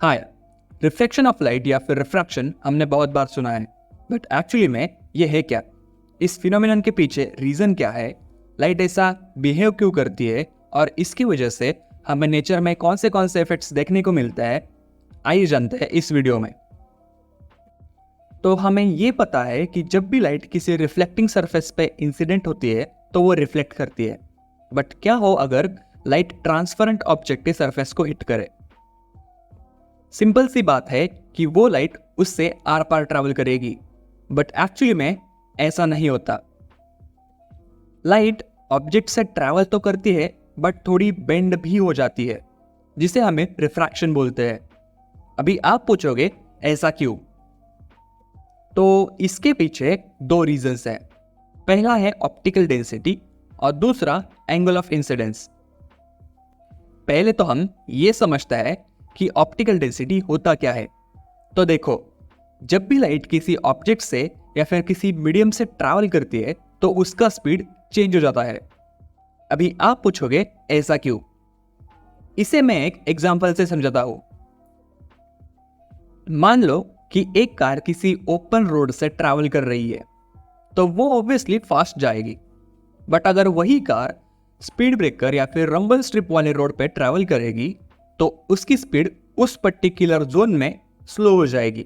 हाँ यार, reflection of light या फिर रिफ्रैक्शन हमने बहुत बार सुना है, बट एक्चुअली में ये है क्या? इस फिनोमिनन के पीछे रीज़न क्या है? लाइट ऐसा बिहेव क्यों करती है और इसकी वजह से हमें नेचर में कौन से इफेक्ट्स देखने को मिलता है, आइए जानते हैं इस वीडियो में। तो हमें ये पता है कि जब भी लाइट किसी रिफ्लेक्टिंग सरफेस पे इंसिडेंट होती है तो वो रिफ्लेक्ट करती है। बट क्या हो अगर लाइट ट्रांसपेरेंट ऑब्जेक्ट के सरफेस को हिट करे? सिंपल सी बात है कि वो लाइट उससे आर पार ट्रैवल करेगी, बट एक्चुअली में ऐसा नहीं होता। लाइट ऑब्जेक्ट से ट्रैवल तो करती है बट थोड़ी बेंड भी हो जाती है, जिसे हमें रिफ्रैक्शन बोलते हैं। अभी आप पूछोगे ऐसा क्यों? तो इसके पीछे दो रीजंस हैं। पहला है ऑप्टिकल डेंसिटी और दूसरा एंगल ऑफ इंसिडेंस। पहले तो हम ये समझते हैं कि ऑप्टिकल डेंसिटी होता क्या है। तो देखो, जब भी लाइट किसी ऑब्जेक्ट से या फिर किसी मीडियम से ट्रैवल करती है तो उसका स्पीड चेंज हो जाता है। अभी आप पूछोगे ऐसा क्यों? इसे मैं एक एग्जांपल से समझाता हूं। मान लो कि एक कार किसी ओपन रोड से ट्रैवल कर रही है तो वो ऑब्वियसली फास्ट जाएगी। बट अगर वही कार स्पीड ब्रेकर या फिर रंबल स्ट्रिप वाले रोड पे ट्रैवल करेगी तो उसकी स्पीड उस पर्टिकुलर जोन में स्लो हो जाएगी।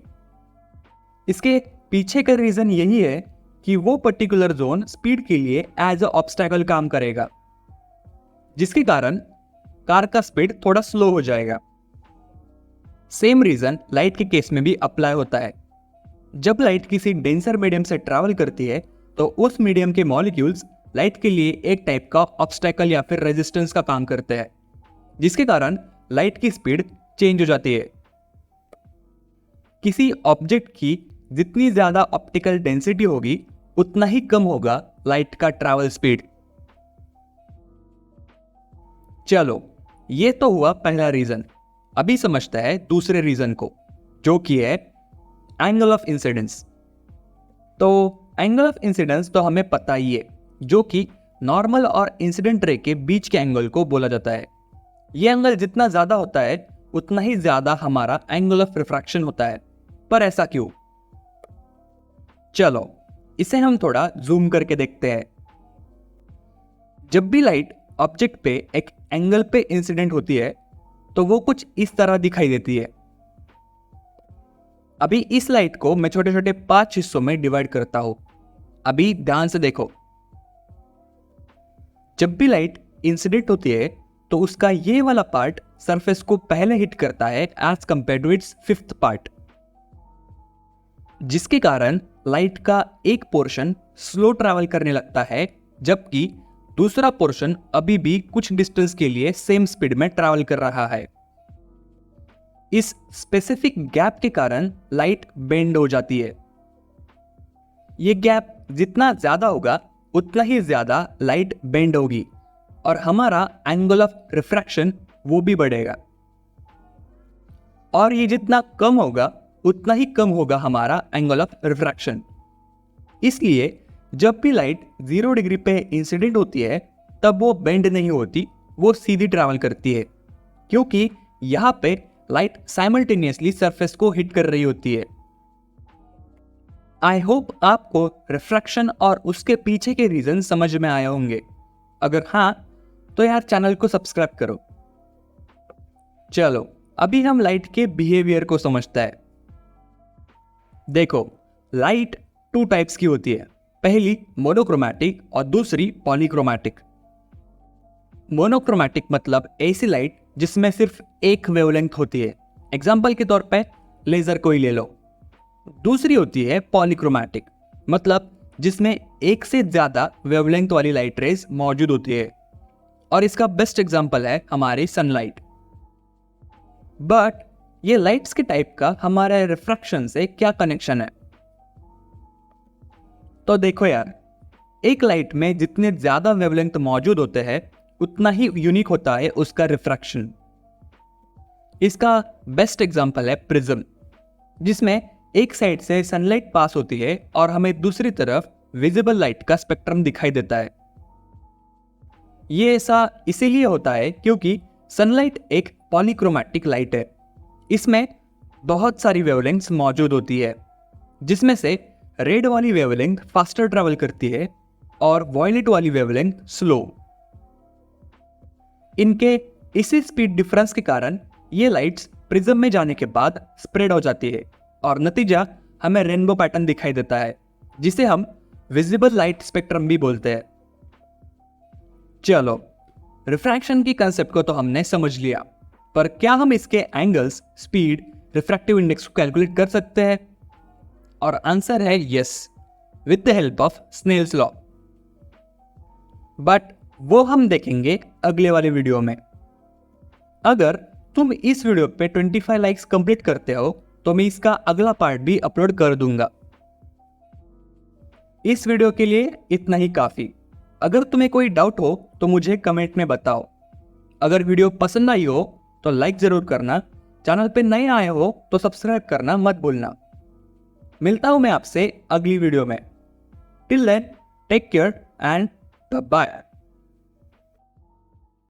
इसके पीछे का रीजन यही है कि वो पर्टिकुलर जोन स्पीड के लिए एज अ ऑब्स्टैकल काम करेगा, जिसके कारण कार का स्पीड थोड़ा स्लो हो जाएगा। सेम रीजन लाइट के केस में भी अप्लाई होता है। जब लाइट किसी डेंसर मीडियम से ट्रैवल करती है तो उस मीडियम के मॉलिक्यूल्स लाइट के लिए एक टाइप का ऑब्स्टैकल या फिर रेजिस्टेंस का काम करते हैं, जिसके कारण लाइट की स्पीड चेंज हो जाती है। किसी ऑब्जेक्ट की जितनी ज्यादा ऑप्टिकल डेंसिटी होगी उतना ही कम होगा लाइट का ट्रैवल स्पीड। चलो, ये तो हुआ पहला रीजन। अभी समझते हैं दूसरे रीजन को, जो कि है एंगल ऑफ इंसिडेंस। तो एंगल ऑफ इंसिडेंस तो हमें पता ही है, जो कि नॉर्मल और इंसिडेंट रे के बीच के एंगल को बोला जाता है। ये एंगल जितना ज्यादा होता है उतना ही ज्यादा हमारा एंगल ऑफ रिफ्रैक्शन होता है। पर ऐसा क्यों? चलो, इसे हम थोड़ा जूम करके देखते हैं। जब भी लाइट ऑब्जेक्ट पे एक एंगल पे इंसिडेंट होती है तो वो कुछ इस तरह दिखाई देती है। अभी इस लाइट को मैं छोटे छोटे 5 हिस्सों में डिवाइड करता हूं। अभी ध्यान से देखो। जब भी लाइट इंसिडेंट होती है तो उसका ये वाला पार्ट सरफेस को पहले हिट करता है as compare to its fifth part, जिसके कारण लाइट का एक पोर्शन स्लो ट्रैवल करने लगता है, जबकि दूसरा पोर्शन अभी भी कुछ डिस्टेंस के लिए सेम स्पीड में ट्रैवल कर रहा है। इस स्पेसिफिक गैप के कारण लाइट बेंड हो जाती है। ये गैप जितना ज्यादा होगा उतना ही ज्यादा लाइट बेंड होगी और हमारा एंगल ऑफ रिफ्रैक्शन वो भी बढ़ेगा। और ये जितना कम होगा उतना ही कम होगा हमारा एंगल ऑफ रिफ्रैक्शन। इसलिए जब भी लाइट 0 डिग्री पे इंसिडेंट होती है तब वो बेंड नहीं होती, वो सीधी ट्रैवल करती है, क्योंकि यहां पे लाइट साइमल्टेनियसली सरफेस को हिट कर रही होती है। आई होप आपको रिफ्रैक्शन और उसके पीछे के रीजन समझ में आए होंगे। अगर हाँ तो यार चैनल को सब्सक्राइब करो। चलो, अभी हम लाइट के बिहेवियर को समझते हैं। देखो, लाइट 2 टाइप्स की होती है। पहली मोनोक्रोमैटिक और दूसरी पॉलीक्रोमैटिक। मोनोक्रोमैटिक मतलब ऐसी लाइट जिसमें सिर्फ एक वेवलेंथ होती है। एग्जाम्पल के तौर पे लेजर को ही ले लो। दूसरी होती है पॉलीक्रोमैटिक, मतलब जिसमें एक से ज्यादा वेवलेंथ वाली लाइट रेज मौजूद होती है, और इसका बेस्ट एग्जाम्पल है हमारी सनलाइट। बट ये लाइट्स के टाइप का हमारे रिफ्रैक्शन से क्या कनेक्शन है? तो देखो यार, एक लाइट में जितने ज्यादा वेवलेंथ मौजूद होते हैं उतना ही यूनिक होता है उसका रिफ्रैक्शन। इसका बेस्ट एग्जांपल है प्रिज्म, जिसमें एक साइड से सनलाइट पास होती है और हमें दूसरी तरफ विजिबल लाइट का स्पेक्ट्रम दिखाई देता है। ये ऐसा इसीलिए होता है क्योंकि सनलाइट एक पॉलीक्रोमैटिक लाइट है इसमें बहुत सारी वेवलेंथ्स मौजूद होती है, जिसमें से रेड वाली वेवलेंथ फास्टर ट्रैवल करती है और वॉयलेट वाली वेवलेंथ स्लो। इनके इसी स्पीड डिफरेंस के कारण ये लाइट्स प्रिज्म में जाने के बाद स्प्रेड हो जाती है और नतीजा हमें रेनबो पैटर्न दिखाई देता है, जिसे हम विजिबल लाइट स्पेक्ट्रम भी बोलते हैं। चलो, रिफ्रैक्शन की कंसेप्ट को तो हमने समझ लिया, पर क्या हम इसके एंगल्स, स्पीड, रिफ्रैक्टिव इंडेक्स को कैलकुलेट कर सकते हैं? और आंसर है yes, with the help of Snell's law. But वो हम देखेंगे अगले वाले वीडियो में। अगर तुम इस वीडियो पे 25 लाइक्स कंप्लीट करते हो तो मैं इसका अगला पार्ट भी अपलोड कर दूंगा। इस वीडियो के लिए इतना ही काफी। अगर तुम्हें कोई डाउट हो तो मुझे कमेंट में बताओ। अगर वीडियो पसंद आई हो तो लाइक जरूर करना, चैनल पे नए आए हो तो सब्सक्राइब करना मत भूलना। मिलता हूं मैं आपसे अगली वीडियो में। Till then, take care and bye.